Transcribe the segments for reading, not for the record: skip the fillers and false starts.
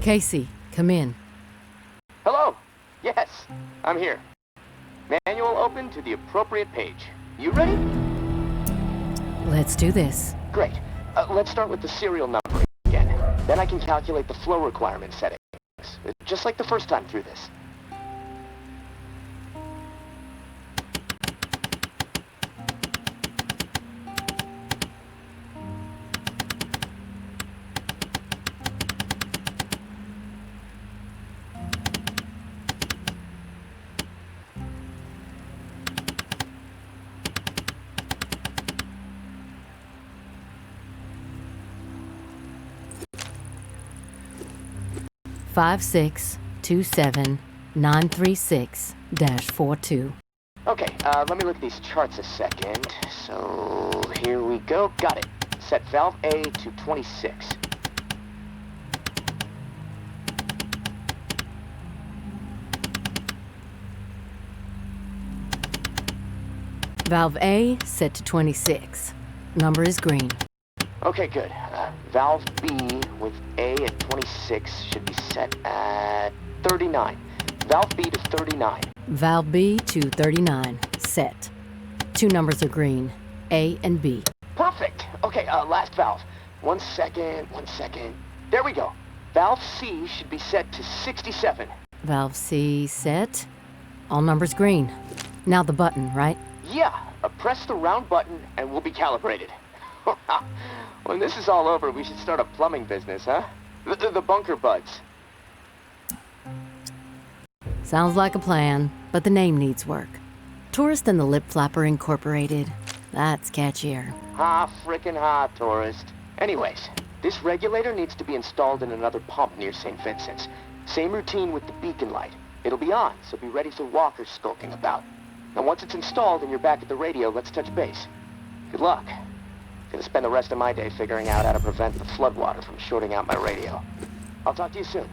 Casey, come in. Hello. Yes, I'm here. Manual open to the appropriate page. You ready? Let's do this. Great. Let's start with the serial numbering again. Then I can calculate the flow requirement settings. Just like the first time through this. Five 627-936-42. Okay, let me look at these charts a second. So, here we go. Got it. Set valve A to 26. Valve A set to 26. Number is green. Okay, good. Valve B with A at 26 should be set at 39. Valve B to 39. Valve B to 39. Set. Two numbers are green. A and B. Perfect. Okay, last valve. One second. There we go. Valve C should be set to 67. Valve C set. All numbers green. Now the button, right? Yeah, press the round button and we'll be calibrated. When this is all over, we should start a plumbing business, huh? The bunker buds. Sounds like a plan, but the name needs work. Tourist and the Lip Flapper Incorporated. That's catchier. Ha, frickin' ha, tourist. Anyways, this regulator needs to be installed in another pump near St. Vincent's. Same routine with the beacon light. It'll be on, so be ready for walkers skulking about. And once it's installed and you're back at the radio, let's touch base. Good luck. Gonna spend the rest of my day figuring out how to prevent the floodwater from shorting out my radio. I'll talk to you soon.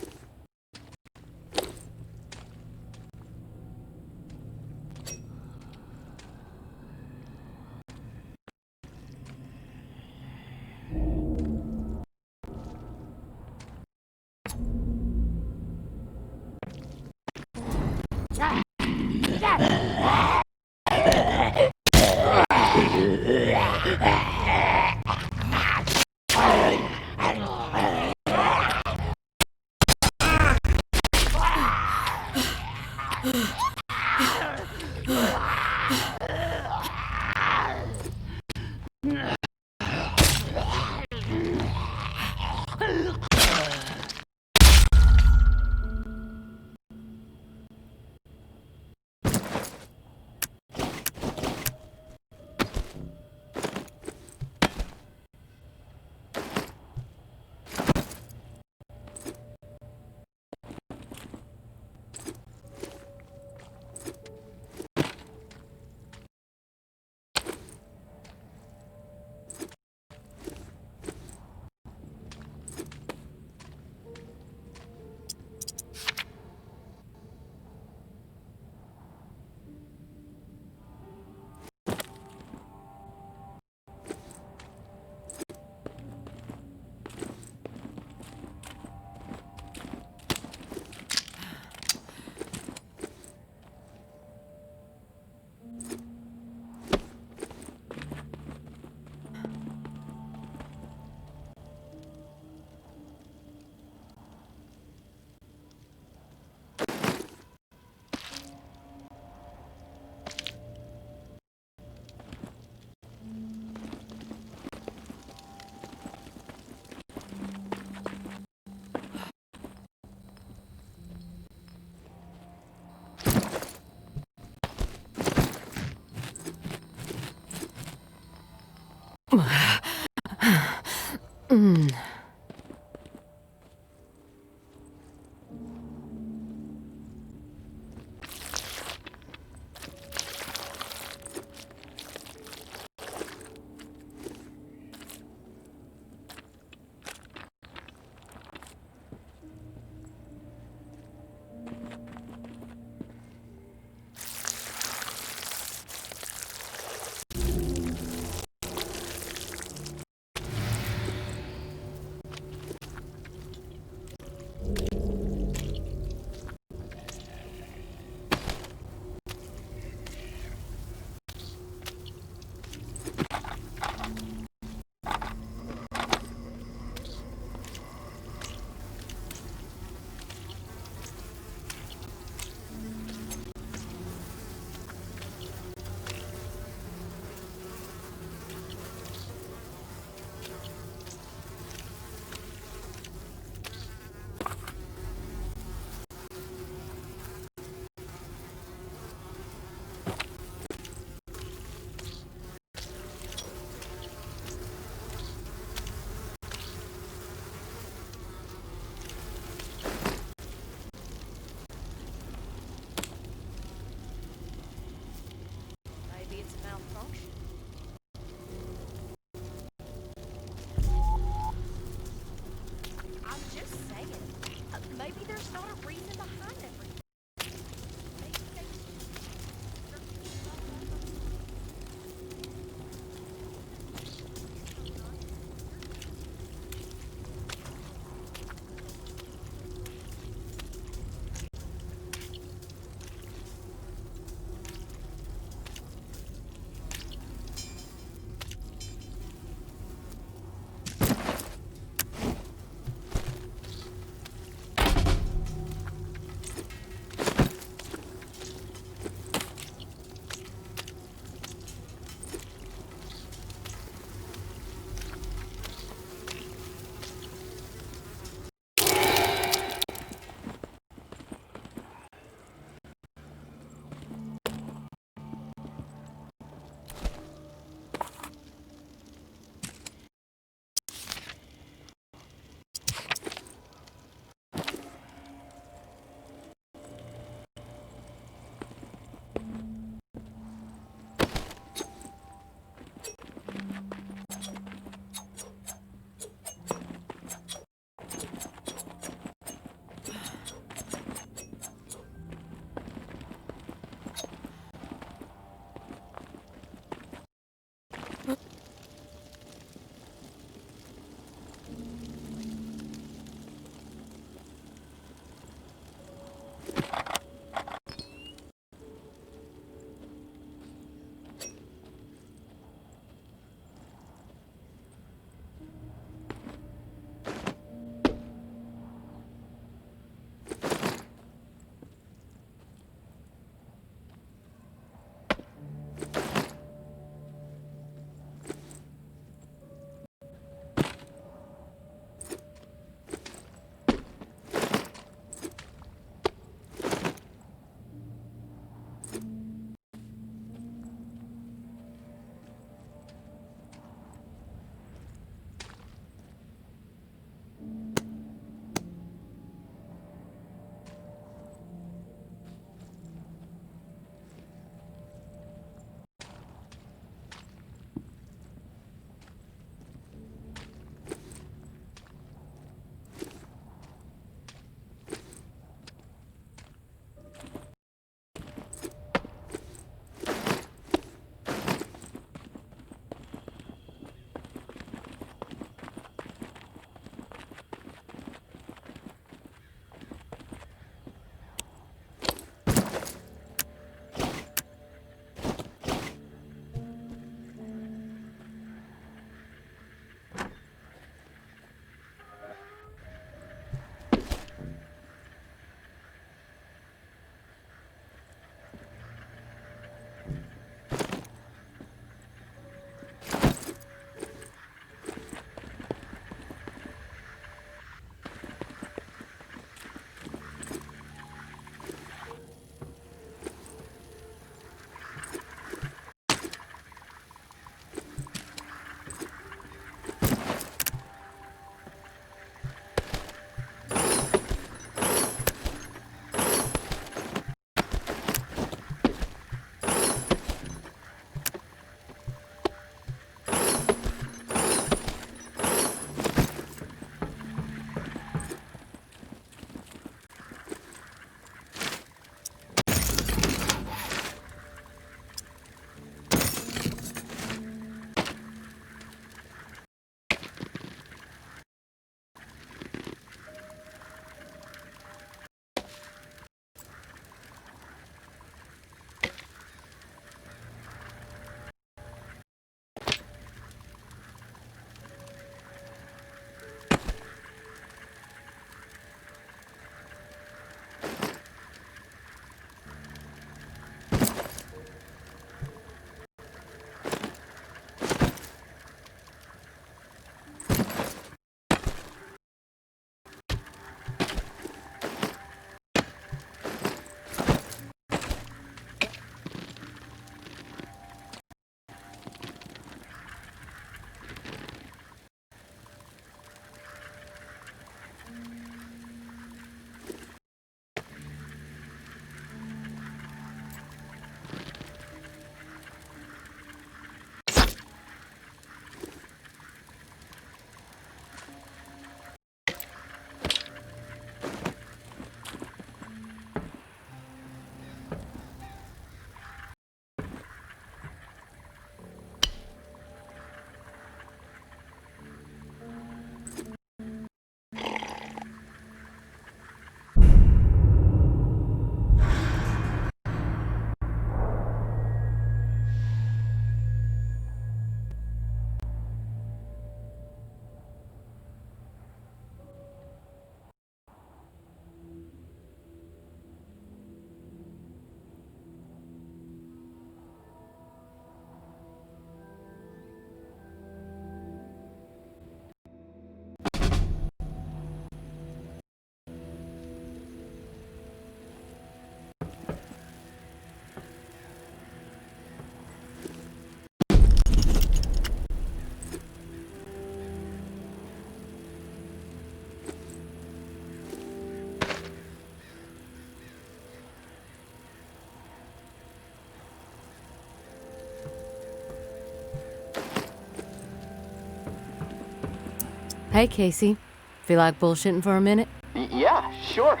Hey, Casey. Feel like bullshitting for a minute? Yeah, sure.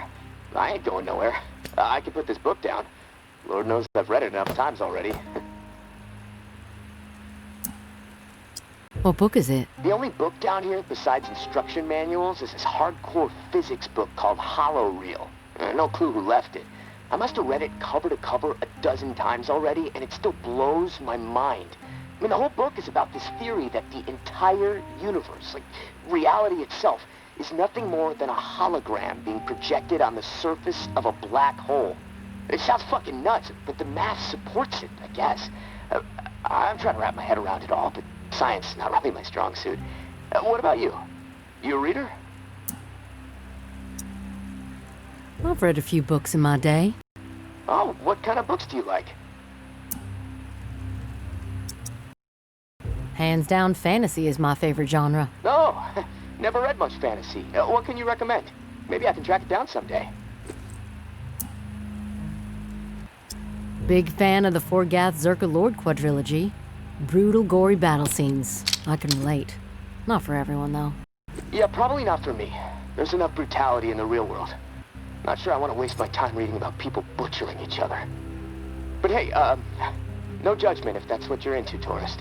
I ain't going nowhere. I can put this book down. Lord knows I've read it enough times already. What book is it? The only book down here besides instruction manuals is this hardcore physics book called Hollow Reel. No clue who left it. I must have read it cover to cover a dozen times already, and it still blows my mind. I mean, the whole book is about this theory that the entire universe, like reality itself, is nothing more than a hologram being projected on the surface of a black hole. It sounds fucking nuts, but the math supports it, I guess. I'm trying to wrap my head around it all, but science is not really my strong suit. What about you? You a reader? I've read a few books in my day. Oh, what kind of books do you like? Hands down, fantasy is my favorite genre. No, never read much fantasy. What can you recommend? Maybe I can track it down someday. Big fan of the Forgath Zerka Lord quadrilogy. Brutal, gory battle scenes. I can relate. Not for everyone, though. Yeah, probably not for me. There's enough brutality in the real world. Not sure I want to waste my time reading about people butchering each other. But hey, no judgment if that's what you're into, tourist.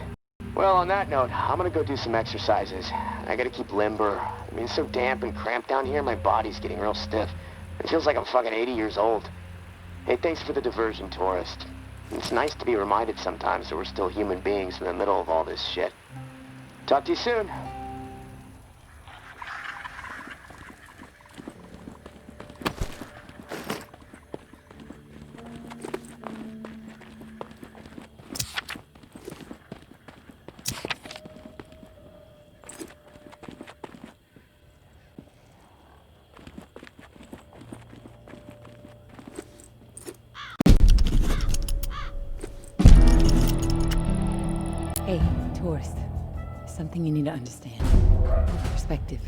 Well, on that note, I'm gonna go do some exercises. I gotta keep limber. I mean, it's so damp and cramped down here, my body's getting real stiff. It feels like I'm fucking 80 years old. Hey, thanks for the diversion, tourist. It's nice to be reminded sometimes that we're still human beings in the middle of all this shit. Talk to you soon. Hey, tourist. There's something you need to understand. Perspective.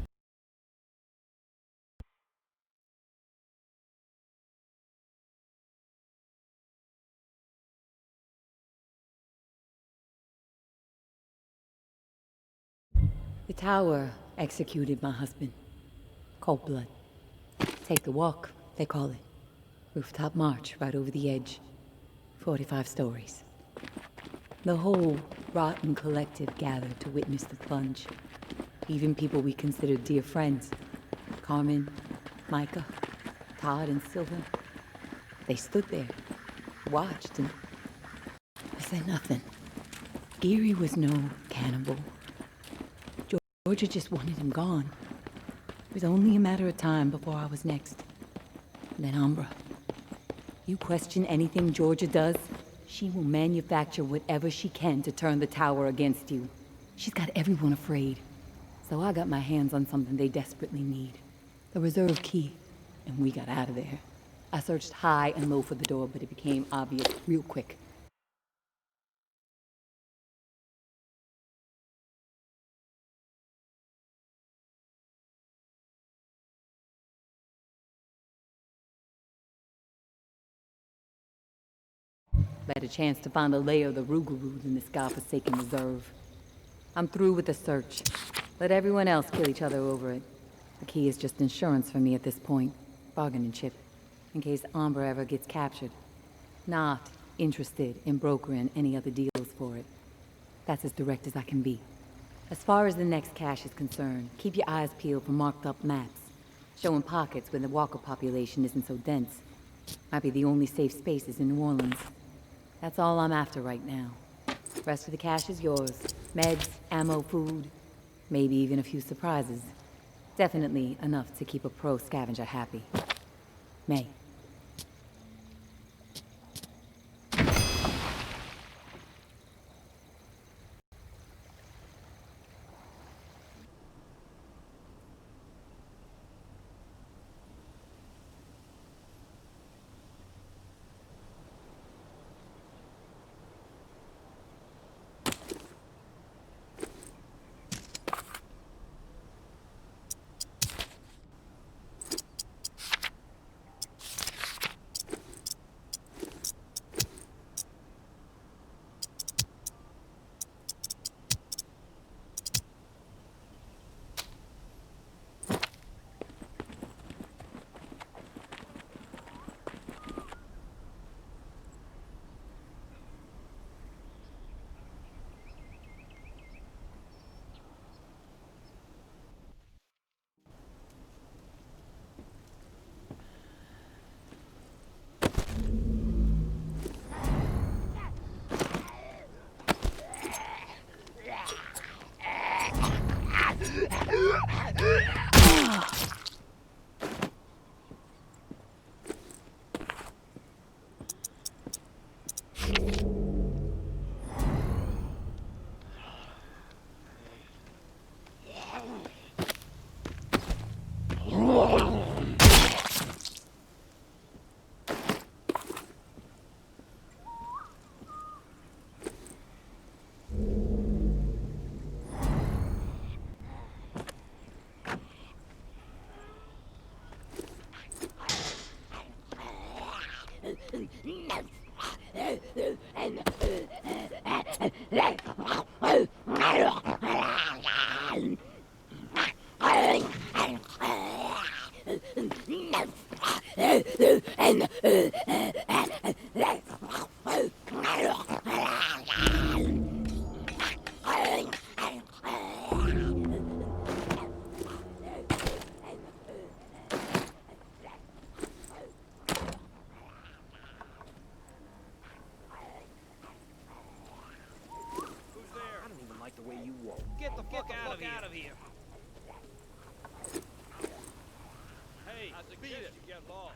The tower executed my husband. Cold blood. Take the walk, they call it. Rooftop march right over the edge. 45 stories. The whole rotten collective gathered to witness the plunge. Even people we considered dear friends. Carmen, Micah, Todd, and Sylvan. They stood there, watched, and said nothing. Geary was no cannibal. Georgia just wanted him gone. It was only a matter of time before I was next. And then Umbra. You question anything Georgia does, she will manufacture whatever she can to turn the tower against you. She's got everyone afraid. So I got my hands on something they desperately need. The reserve key. And we got out of there. I searched high and low for the door, but it became obvious real quick. I had a chance to find a layer of the Rougarou in this godforsaken reserve. I'm through with the search. Let everyone else kill each other over it. The key is just insurance for me at this point. Bargaining chip. In case Umbra ever gets captured. Not interested in brokering any other deals for it. That's as direct as I can be. As far as the next cache is concerned, keep your eyes peeled for marked up maps. Showing pockets where the walker population isn't so dense. Might be the only safe spaces in New Orleans. That's all I'm after right now. Rest of the cash is yours. Meds, ammo, food, maybe even a few surprises. Definitely enough to keep a pro scavenger happy. May. Get the fuck out of here. Hey, I suggest you get lost.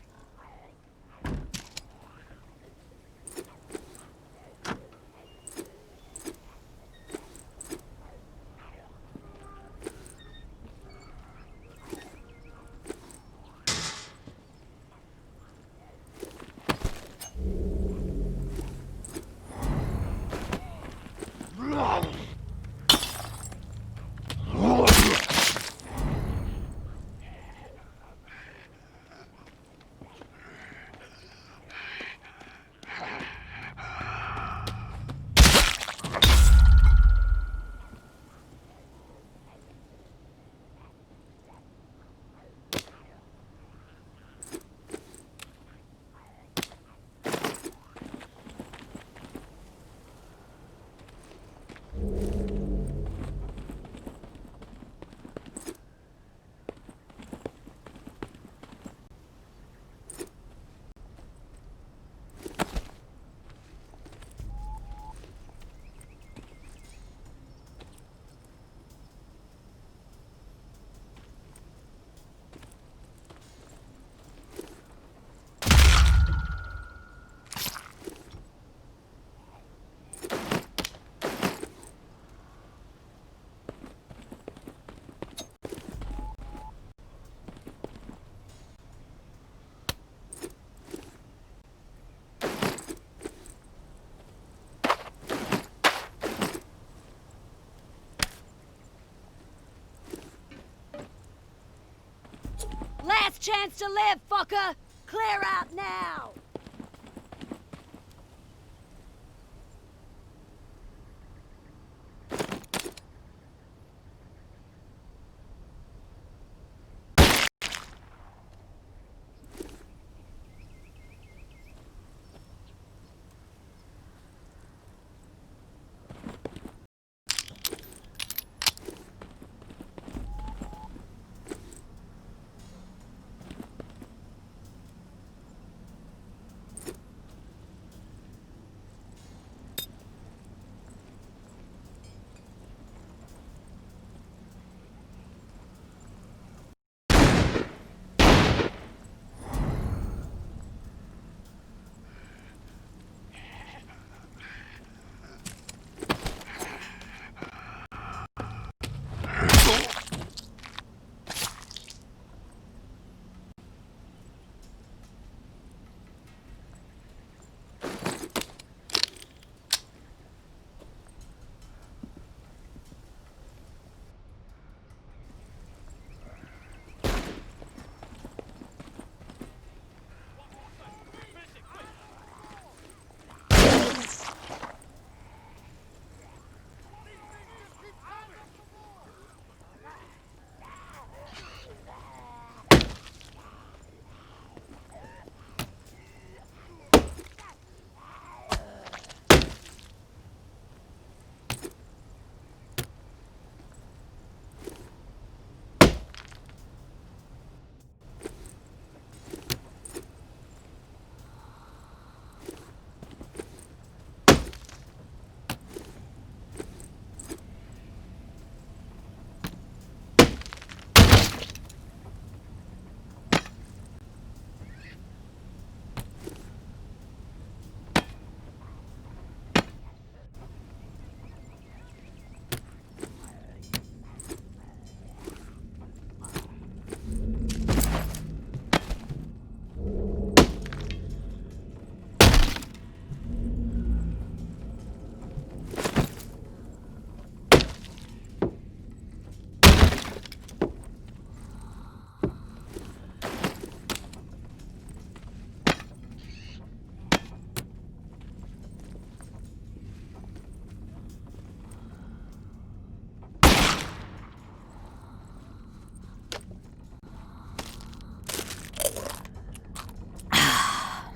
Last chance to live, fucker! Clear out now!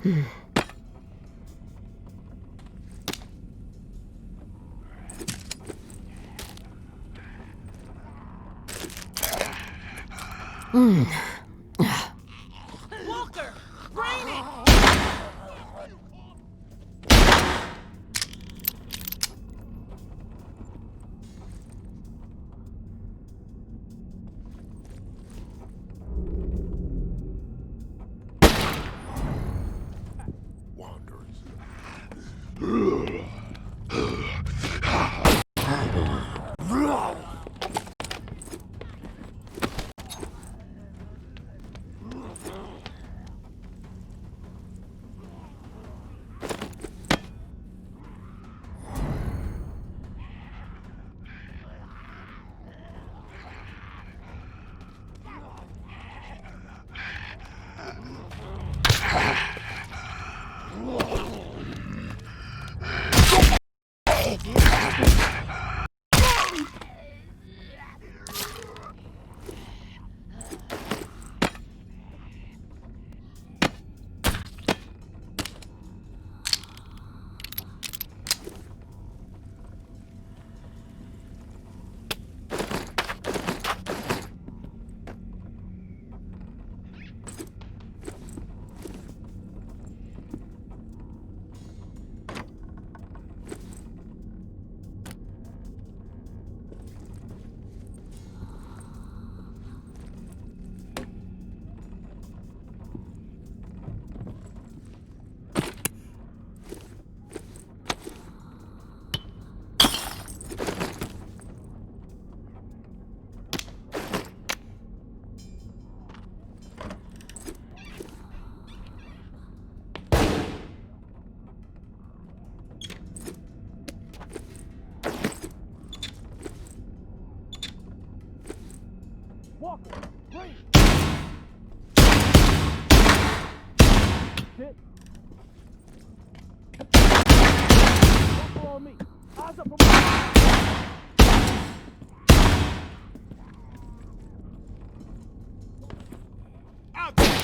Walker! Brain it! Walker! Brain it! Sit. Don't follow me. Eyes up for out there!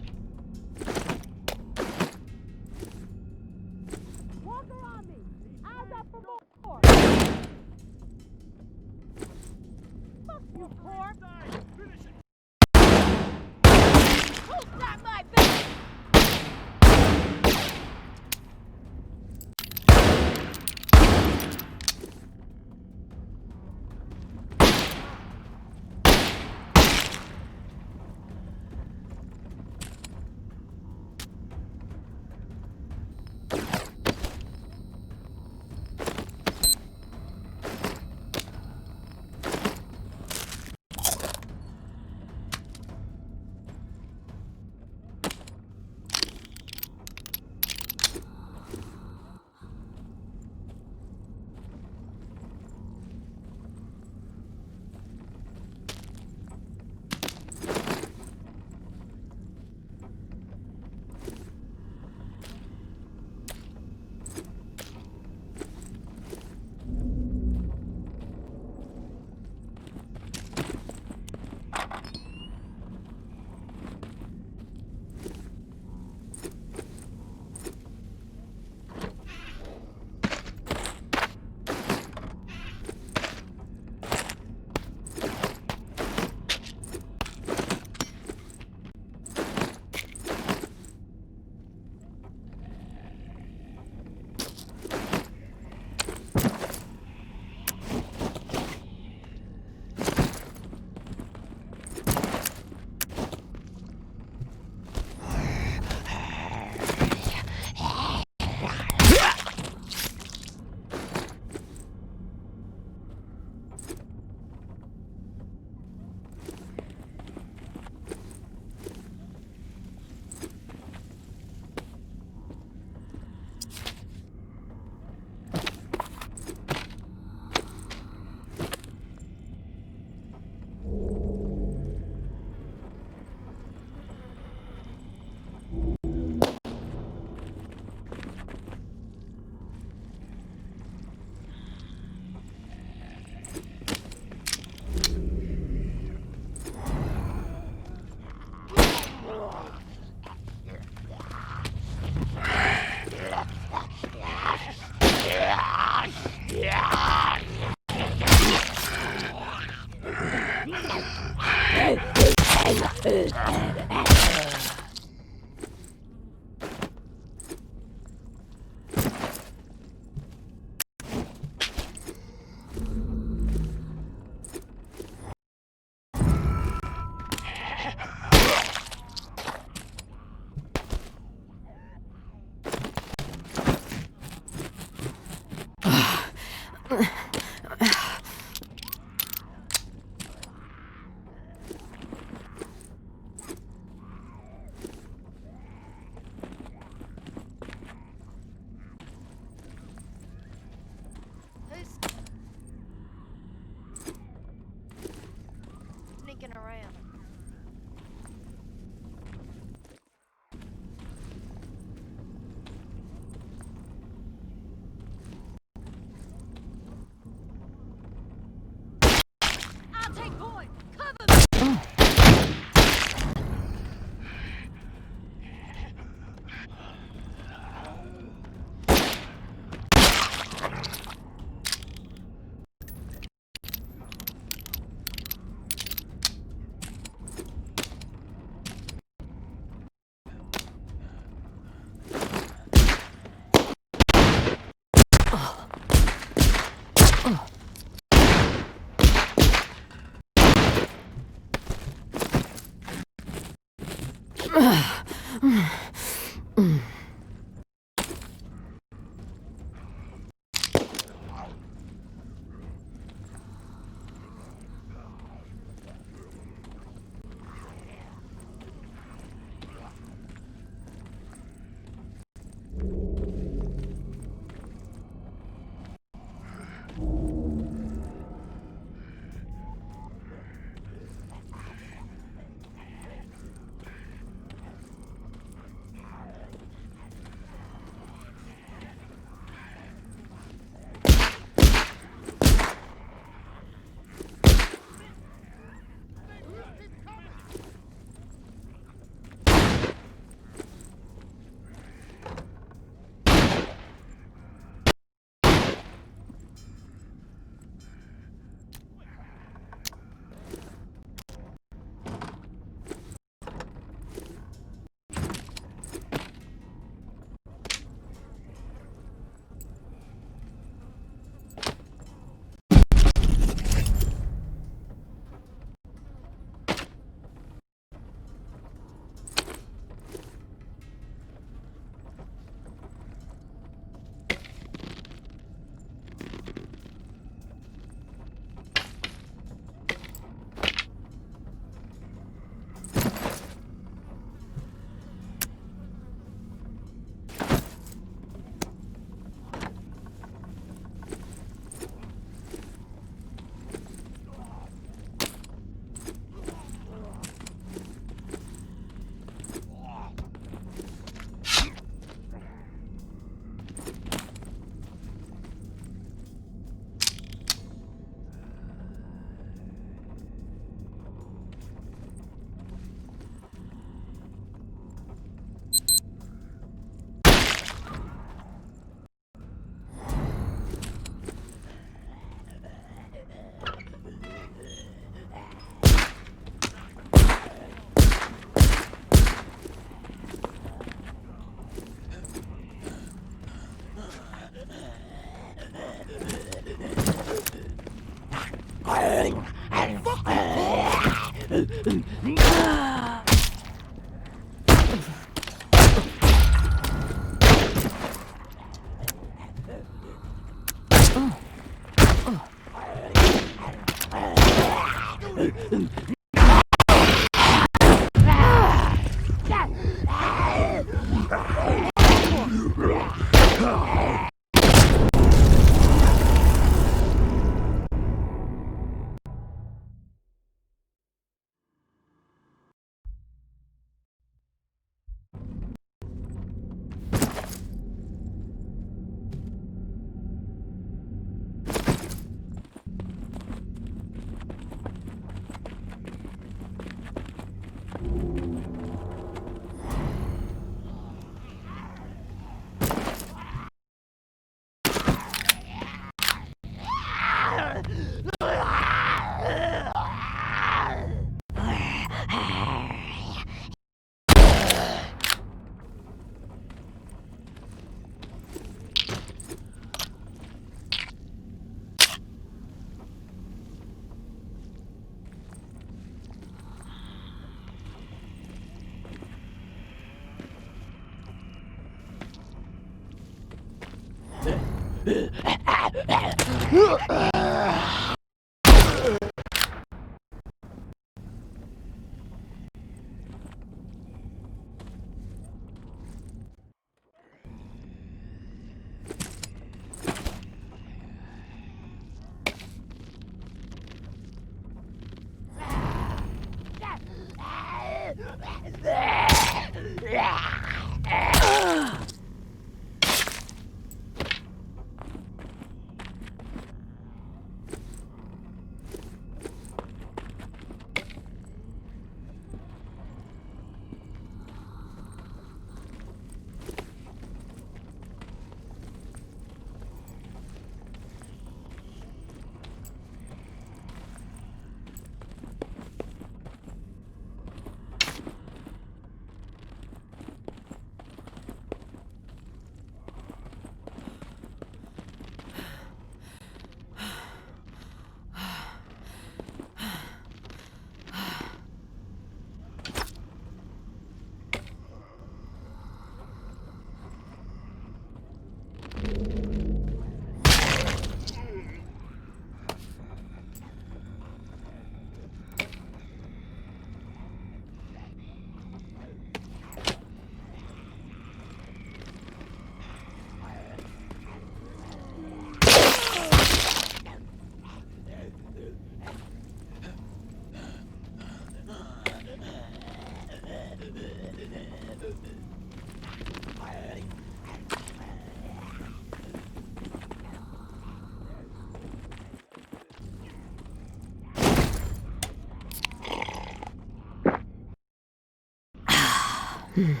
You there?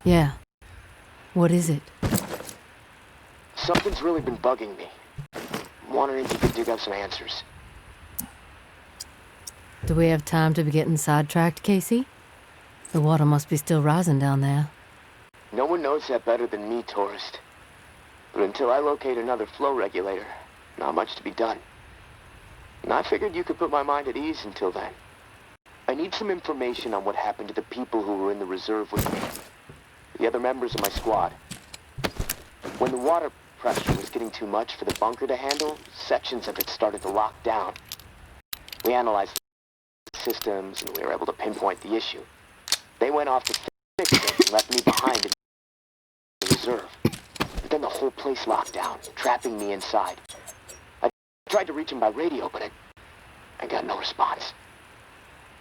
Yeah. What is it? Something's really been bugging me. I'm wondering if you could dig up some answers. Do we have time to be getting sidetracked, Casey? The water must be still rising down there. No one knows that better than me, tourist. But until I locate another flow regulator, not much to be done. And I figured you could put my mind at ease until then. I need some information on what happened to the people who were in the reserve with me. The other members of my squad. When the water pressure was getting too much for the bunker to handle, sections of it started to lock down. We analyzed the systems and we were able to pinpoint the issue. They went off to fix it and left me behind in the reserve. But then the whole place locked down, trapping me inside. I tried to reach him by radio, but I got no response.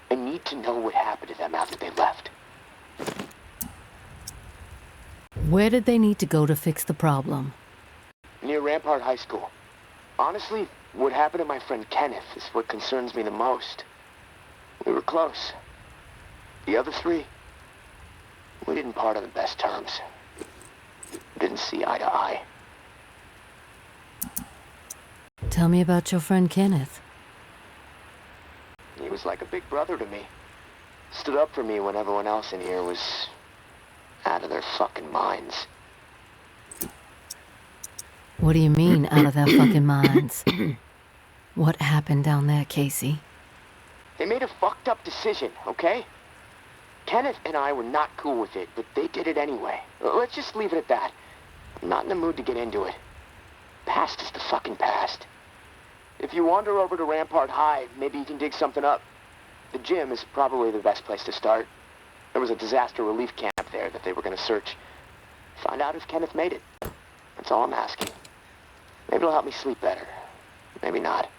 I need to know what happened to them after they left. Where did they need to go to fix the problem? Near Rampart High School. Honestly, what happened to my friend Kenneth is what concerns me the most. We were close. The other three, we didn't part on the best terms. Didn't see eye to eye. Tell me about your friend Kenneth. He was like a big brother to me. Stood up for me when everyone else in here was out of their fucking minds. What do you mean, out of their fucking minds? What happened down there, Casey? They made a fucked up decision, okay? Kenneth and I were not cool with it, but they did it anyway. Let's just leave it at that. I'm not in the mood to get into it. Past is the fucking past. If you wander over to Rampart High, maybe you can dig something up. The gym is probably the best place to start. There was a disaster relief camp there that they were going to search. Find out if Kenneth made it. That's all I'm asking. Maybe it'll help me sleep better. Maybe not.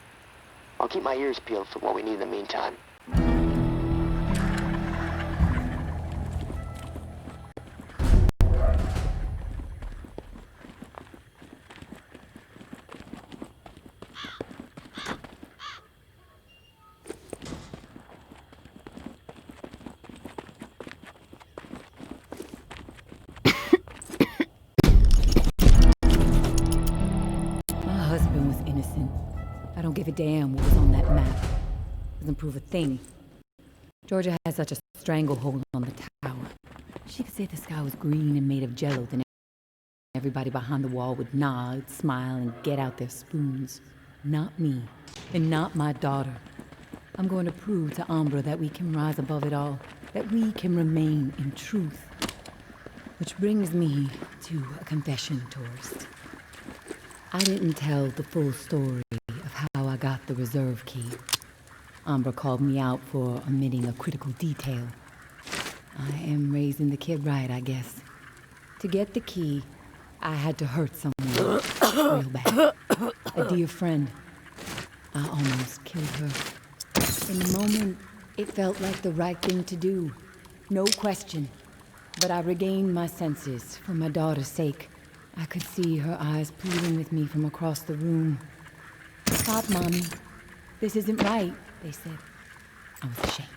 I'll keep my ears peeled for what we need in the meantime. I don't give a damn what was on that map. Doesn't prove a thing. Georgia has such a stranglehold on the tower. She could say the sky was green and made of jello, then everybody behind the wall would nod, smile, and get out their spoons. Not me, and not my daughter. I'm going to prove to Umbra that we can rise above it all, that we can remain in truth. Which brings me to a confession, tourist. I didn't tell the full story of how I got the reserve key. Umbra called me out for omitting a critical detail. I am raising the kid right, I guess. To get the key, I had to hurt someone real bad. A dear friend. I almost killed her. In the moment, it felt like the right thing to do. No question. But I regained my senses for my daughter's sake. I could see her eyes pleading with me from across the room. "Stop, Mommy. This isn't right," they said. I was ashamed.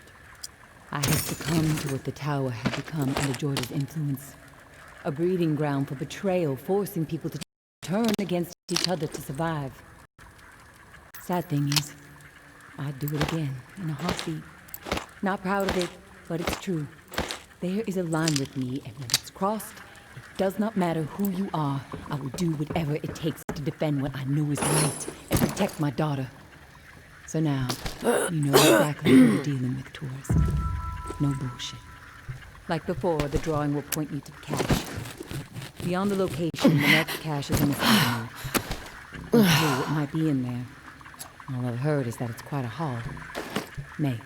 I had succumbed to what the tower had become under George's influence. A breeding ground for betrayal, forcing people to turn against each other to survive. Sad thing is, I'd do it again, in a heartbeat. Not proud of it, but it's true. There is a line with me, and when it's crossed, it does not matter who you are. I will do whatever it takes to defend what I know is right and protect my daughter. So now, you know exactly who you're dealing with, tourists. No bullshit. Like before, the drawing will point you to the cache. Beyond the location, the next cache is in the center. Don't know what might be in there. All I've heard is that it's quite a haul. Maybe.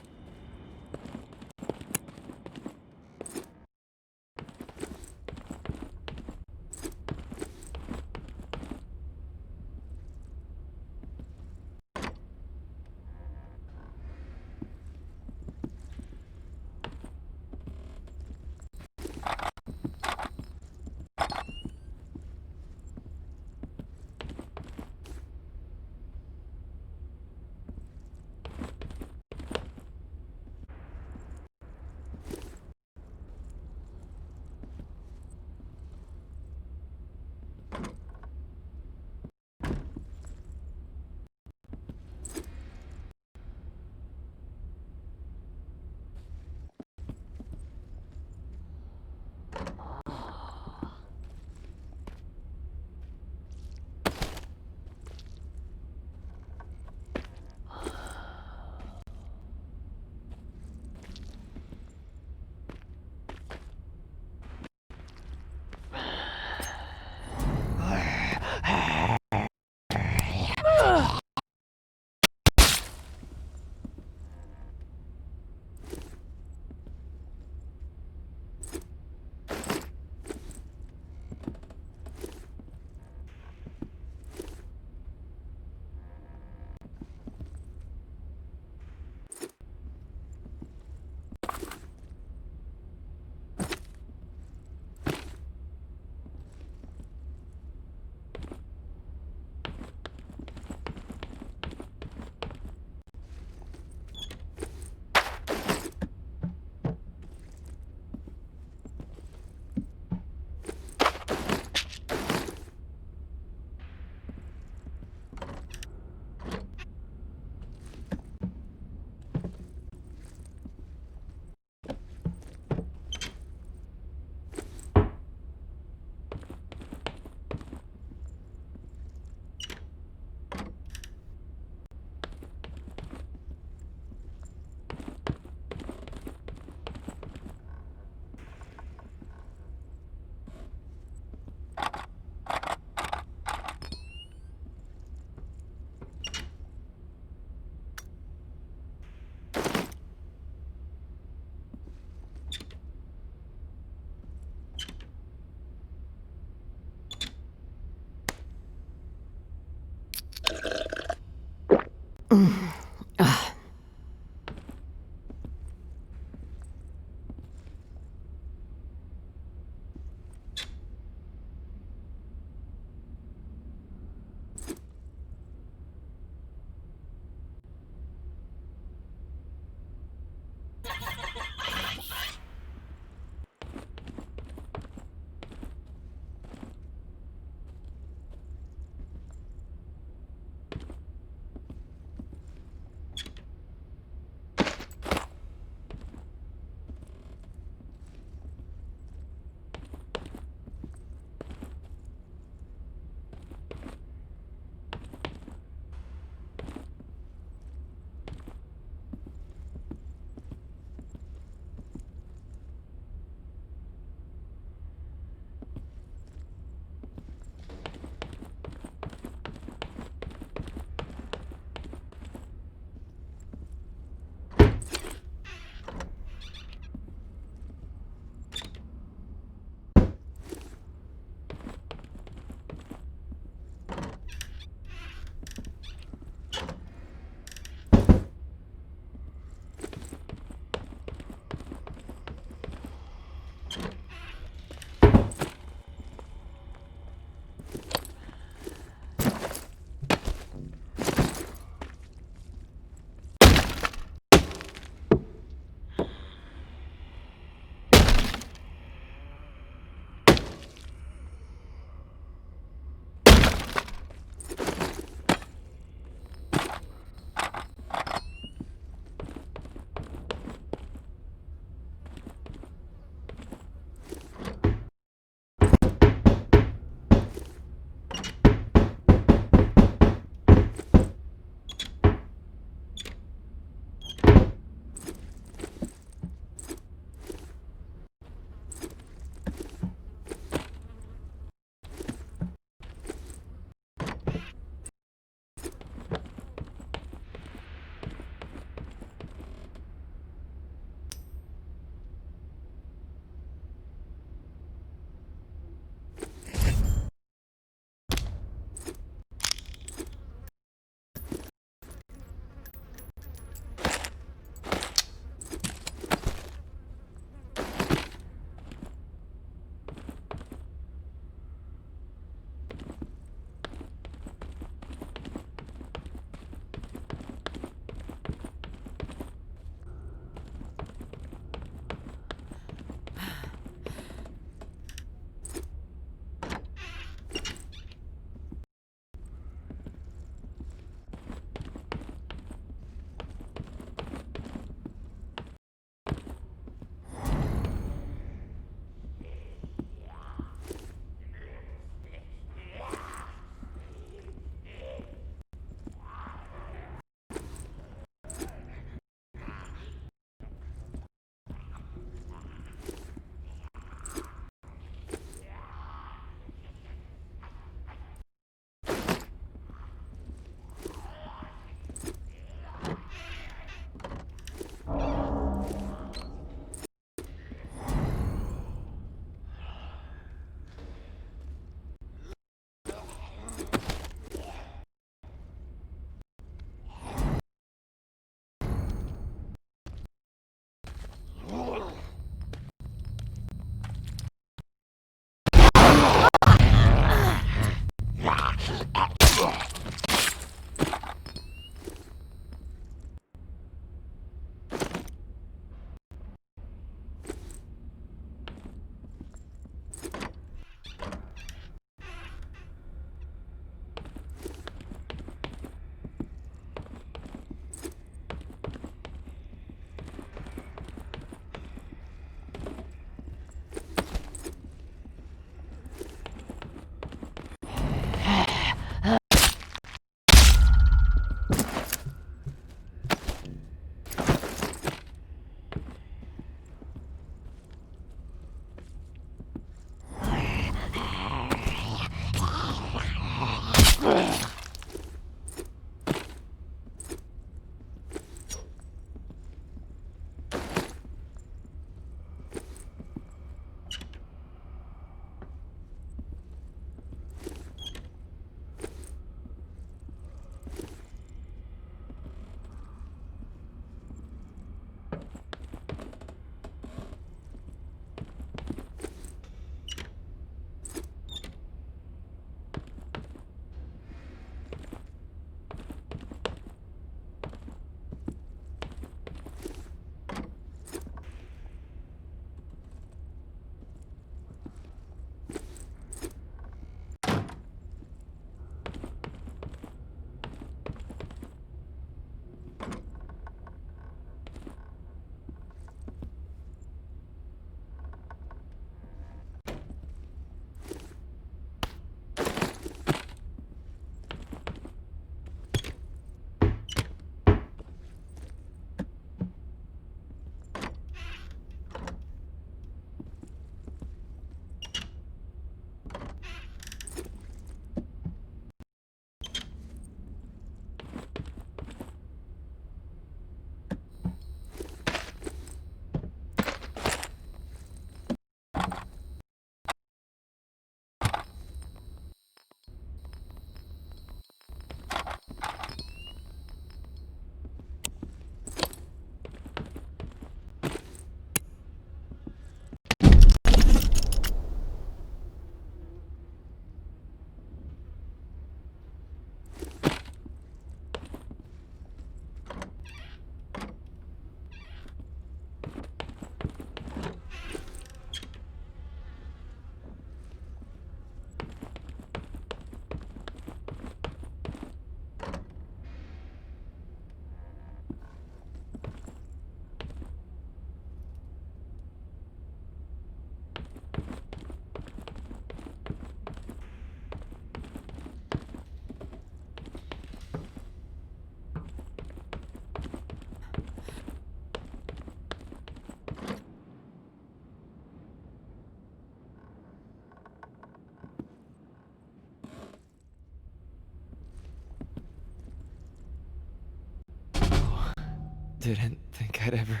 didn't think I'd ever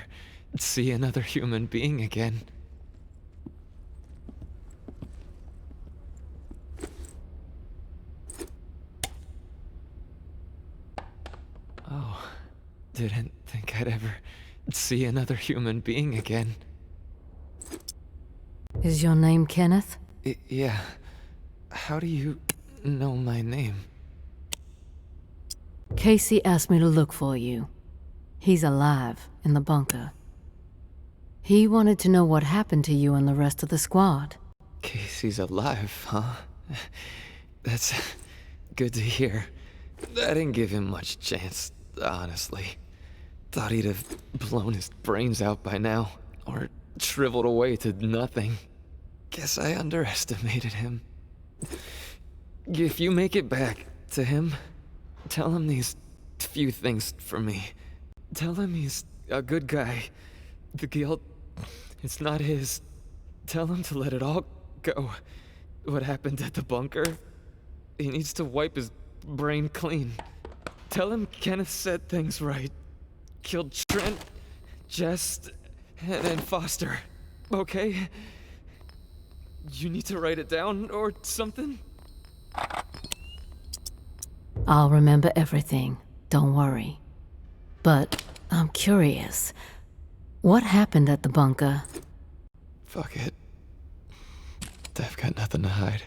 see another human being again. Oh, didn't think I'd ever see another human being again. Is your name Kenneth? Yeah. How do you know my name? Casey asked me to look for you. He's alive in the bunker. He wanted to know what happened to you and the rest of the squad. Casey's alive, huh? That's good to hear. I didn't give him much chance, honestly. Thought he'd have blown his brains out by now, or shriveled away to nothing. Guess I underestimated him. If you make it back to him, tell him these few things for me. Tell him he's a good guy. The guilt, it's not his. Tell him to let it all go. What happened at the bunker? He needs to wipe his brain clean. Tell him Kenneth said things right. Killed Trent, Jess, and Foster. Okay? You need to write it down or something? I'll remember everything, don't worry. But I'm curious. What happened at the bunker? Fuck it. I've got nothing to hide.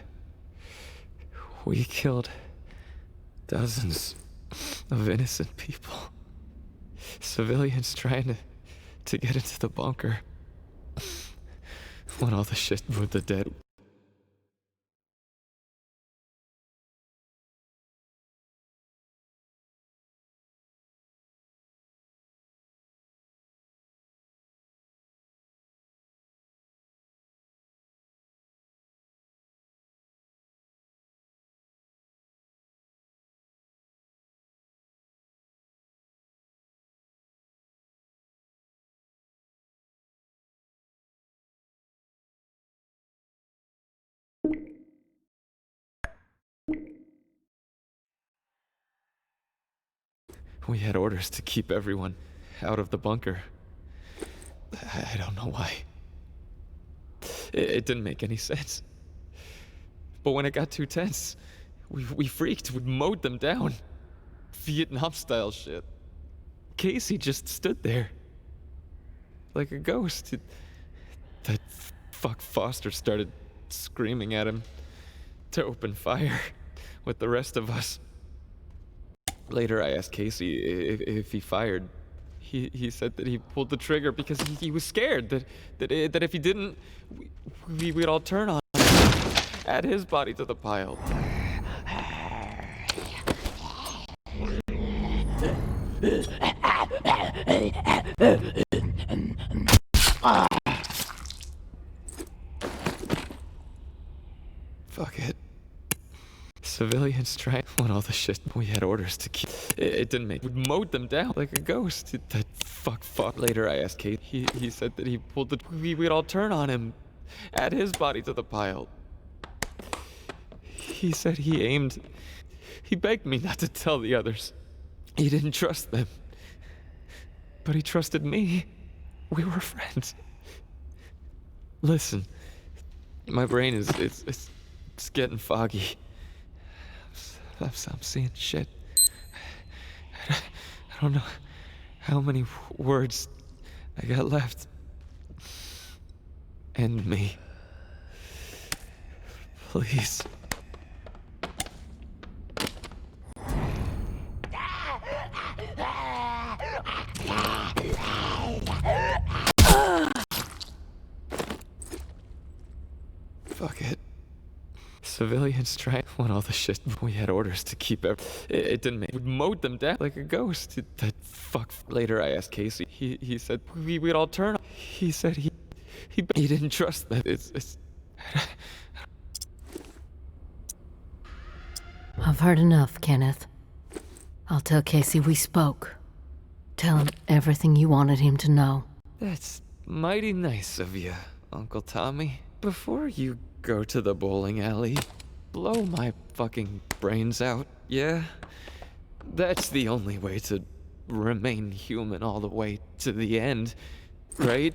We killed dozens of innocent people. Civilians trying to get into the bunker. When all the shit with the dead. We had orders to keep everyone out of the bunker. I don't know why. It didn't make any sense. But when it got too tense, we freaked. We mowed them down. Vietnam-style shit. Casey just stood there. Like a ghost. That fuck Foster started screaming at him to open fire with the rest of us. Later, I asked Casey if he fired. He said that he pulled the trigger because he was scared that if he didn't, we'd all turn on him, add his body to the pile. Fuck it. Civilians trying when all the shit we had orders to keep. It didn't make. We mowed them down like a ghost. That fuck. Later, I asked Kate. He said that he pulled the. We'd all turn on him, add his body to the pile. He said he aimed. He begged me not to tell the others. He didn't trust them, but he trusted me. We were friends. Listen, my brain is it's getting foggy. I'm seeing shit. I don't know how many words I got left. End me. Please. Fuck it. Civilians trying when all the shit we had orders to keep it didn't make. We mowed them down like a ghost. That fuck. Later, I asked Casey. He said we'd all turn. He said he didn't trust them. It's. I've heard enough, Kenneth. I'll tell Casey we spoke. Tell him everything you wanted him to know. That's mighty nice of you, Uncle Tommy. Before you go to the bowling alley, blow my fucking brains out, yeah? That's the only way to remain human all the way to the end, right?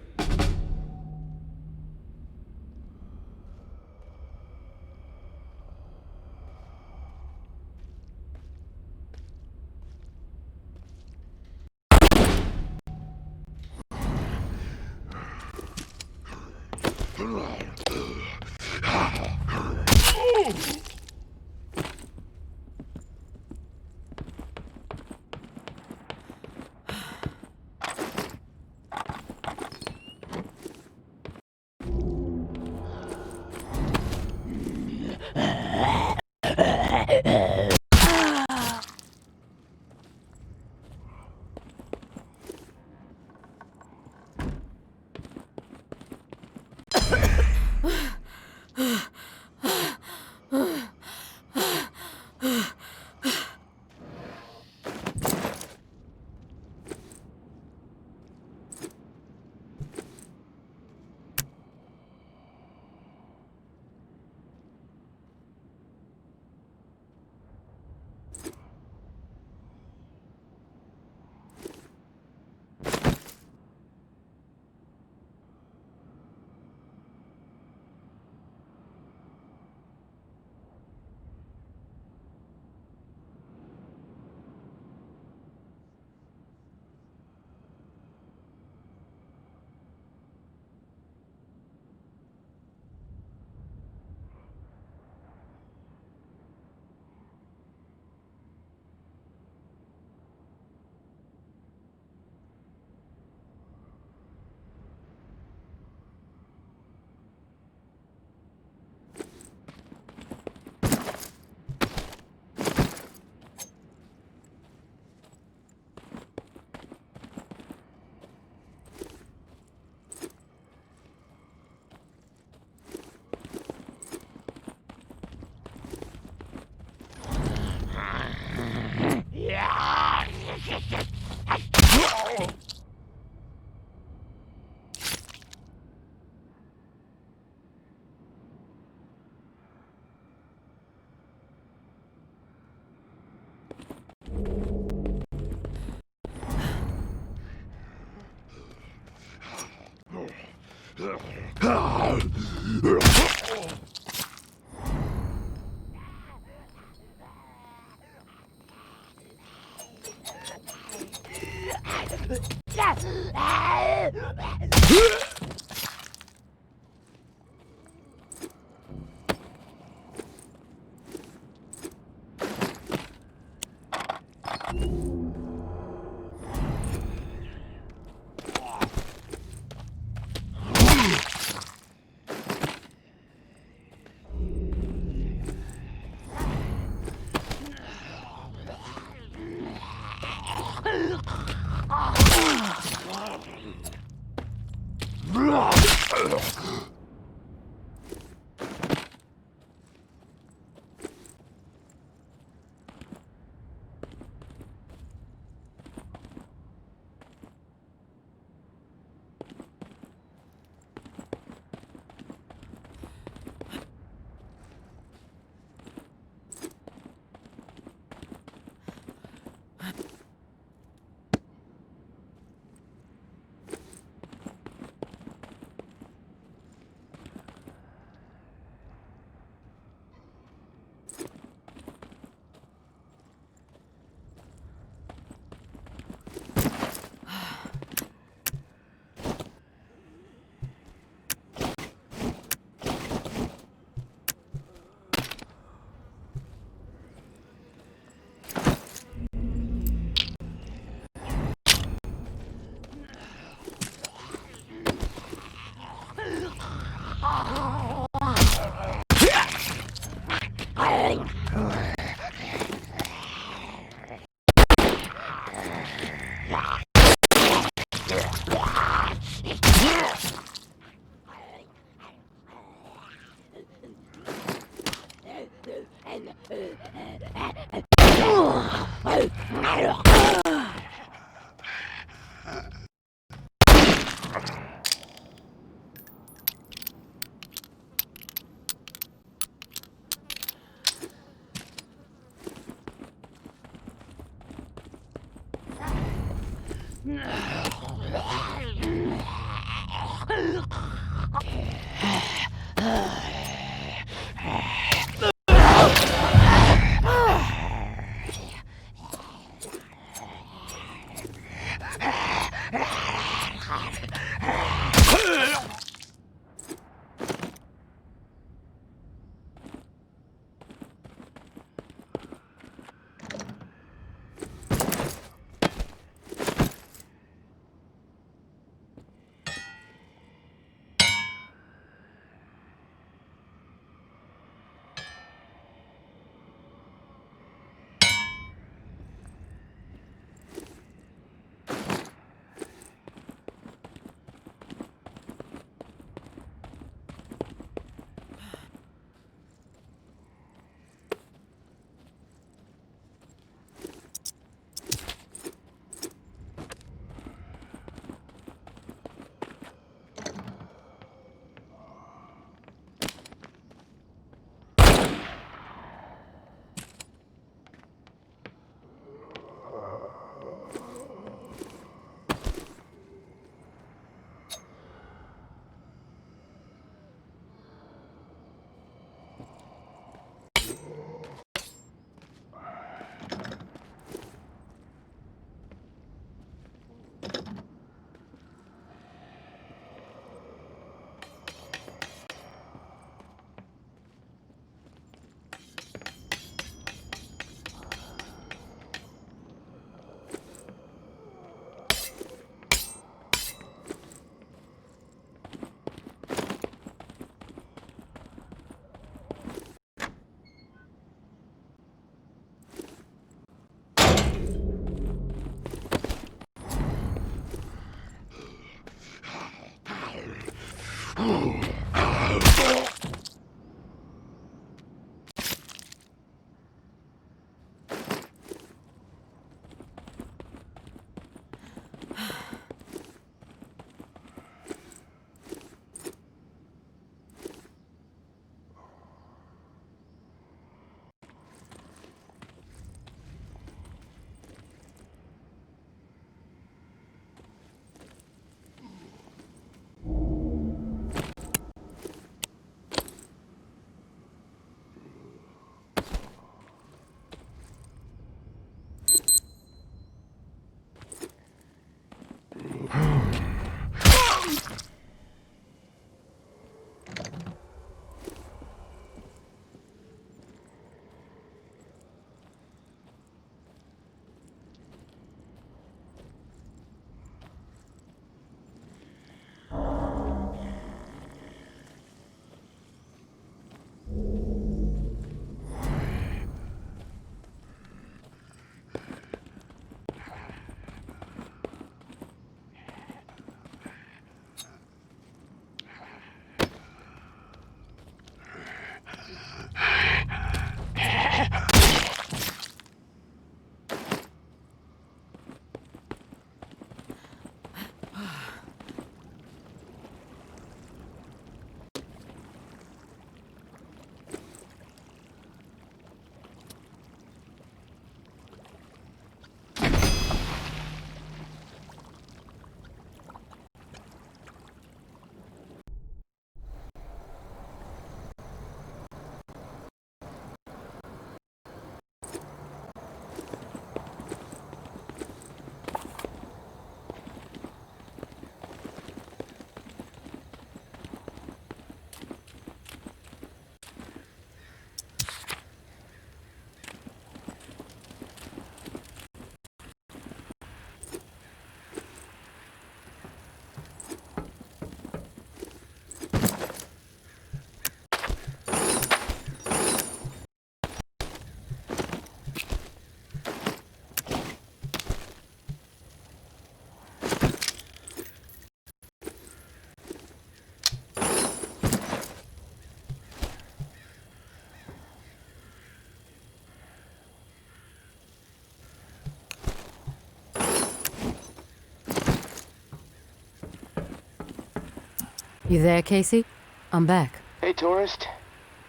You there, Casey? I'm back. Hey, tourist.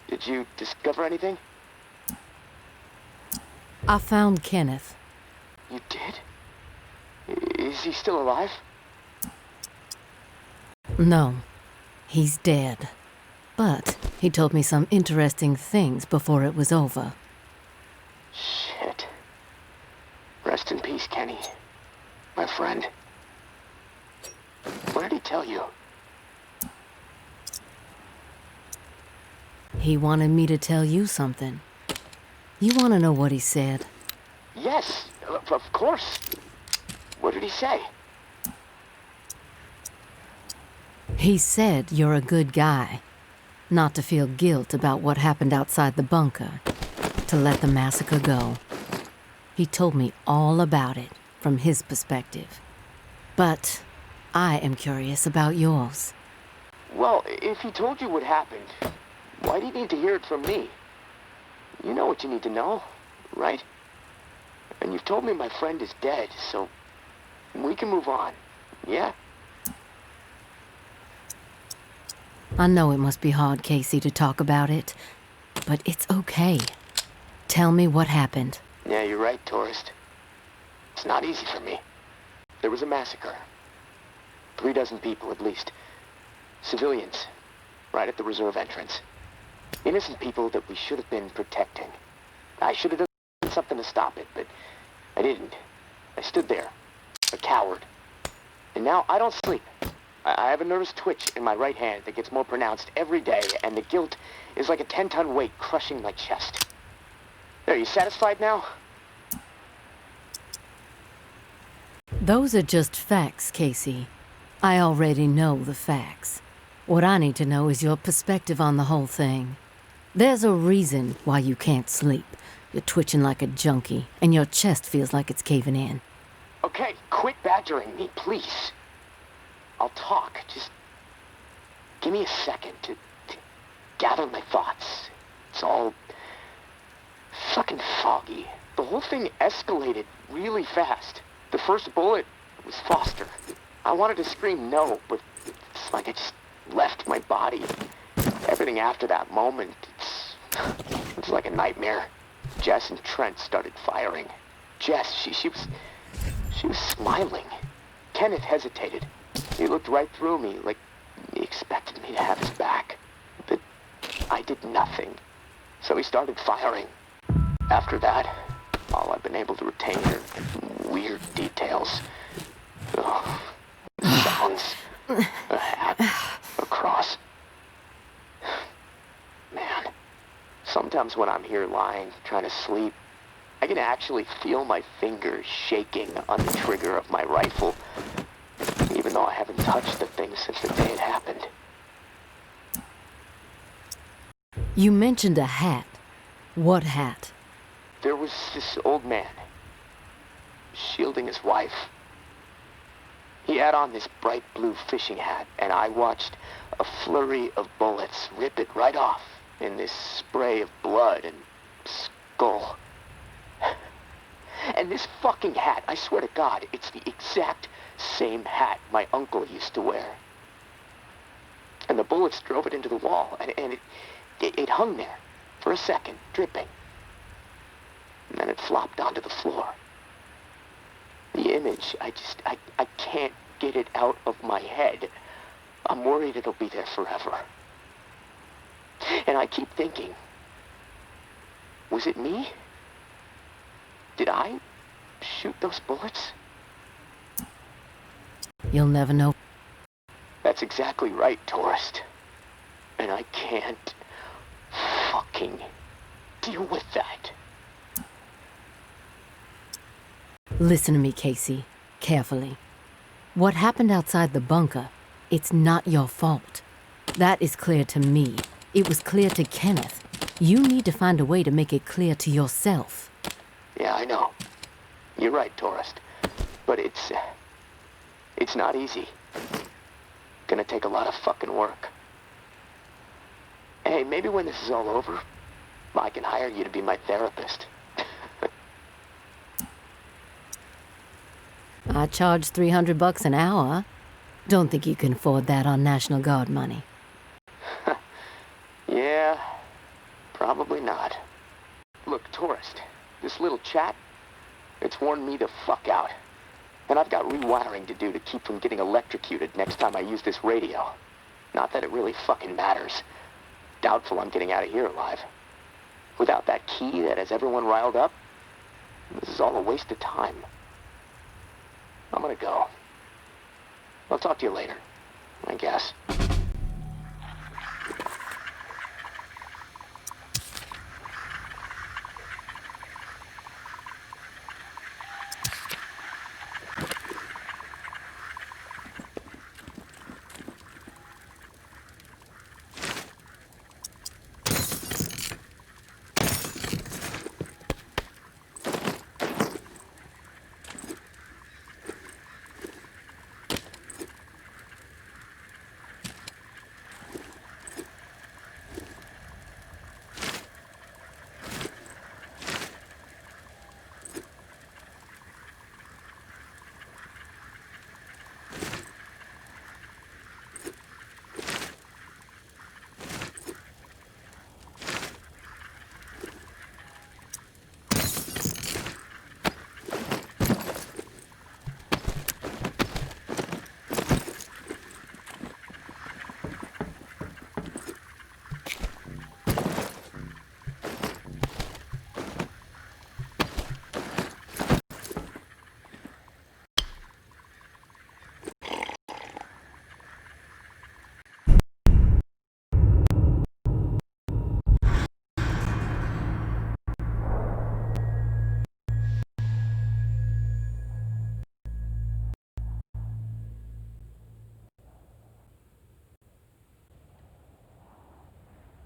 Did you discover anything? I found Kenneth. You did? Is he still alive? No, he's dead. But he told me some interesting things before it was over. Shit. Rest in peace, Kenny. My friend. What did he tell you? He wanted me to tell you something. You want to know what he said? Yes, of course. What did he say? He said you're a good guy. Not to feel guilt about what happened outside the bunker. To let the massacre go. He told me all about it from his perspective. But I am curious about yours. Well, if he told you what happened, why do you need to hear it from me? You know what you need to know, right? And you've told me my friend is dead, so we can move on, yeah? I know it must be hard, Casey, to talk about it, but it's okay. Tell me what happened. Yeah, you're right, tourist. It's not easy for me. There was a massacre. 3 dozen people, at least. Civilians, right at the reserve entrance. Innocent people that we should have been protecting. I should have done something to stop it, but I didn't. I stood there, a coward. And now I don't sleep. I have a nervous twitch in my right hand that gets more pronounced every day, and the guilt is like a 10-ton weight crushing my chest. Are you satisfied now? Those are just facts, Casey. I already know the facts. What I need to know is your perspective on the whole thing. There's a reason why you can't sleep. You're twitching like a junkie, and your chest feels like it's caving in. Okay, quit badgering me, please. I'll talk. Just give me a second to gather my thoughts. It's all fucking foggy. The whole thing escalated really fast. The first bullet was Foster. I wanted to scream no, but it's like I just left my body. Everything after that moment, it's like a nightmare. Jess and Trent started firing. Jess, she was smiling. Kenneth hesitated. He looked right through me, like he expected me to have his back. But I did nothing. So he started firing. After that, all I've been able to retain are weird details. Oh, sounds, a hat, a cross. Man, sometimes when I'm here lying, trying to sleep, I can actually feel my fingers shaking on the trigger of my rifle, even though I haven't touched the thing since the day it happened. You mentioned a hat. What hat? There was this old man, shielding his wife. He had on this bright blue fishing hat, and I watched a flurry of bullets rip it right off in this spray of blood and skull. And this fucking hat, I swear to God, it's the exact same hat my uncle used to wear. And the bullets drove it into the wall, and it hung there for a second, dripping. And then it flopped onto the floor. The image, I can't get it out of my head. I'm worried it'll be there forever. And I keep thinking, was it me? Did I shoot those bullets? You'll never know. That's exactly right, tourist. And I can't fucking deal with that. Listen to me, Casey, carefully. What happened outside the bunker, it's not your fault. That is clear to me. It was clear to Kenneth. You need to find a way to make it clear to yourself. Yeah, I know. You're right, tourist. But it's not easy. Gonna take a lot of fucking work. Hey, maybe when this is all over, I can hire you to be my therapist. I charge $300 an hour. Don't think you can afford that on National Guard money. Yeah, probably not. Look, tourist, this little chat, it's worn me the fuck out. And I've got rewiring to do to keep from getting electrocuted next time I use this radio. Not that it really fucking matters. Doubtful I'm getting out of here alive. Without that key that has everyone riled up, this is all a waste of time. I'm gonna go. I'll talk to you later, I guess.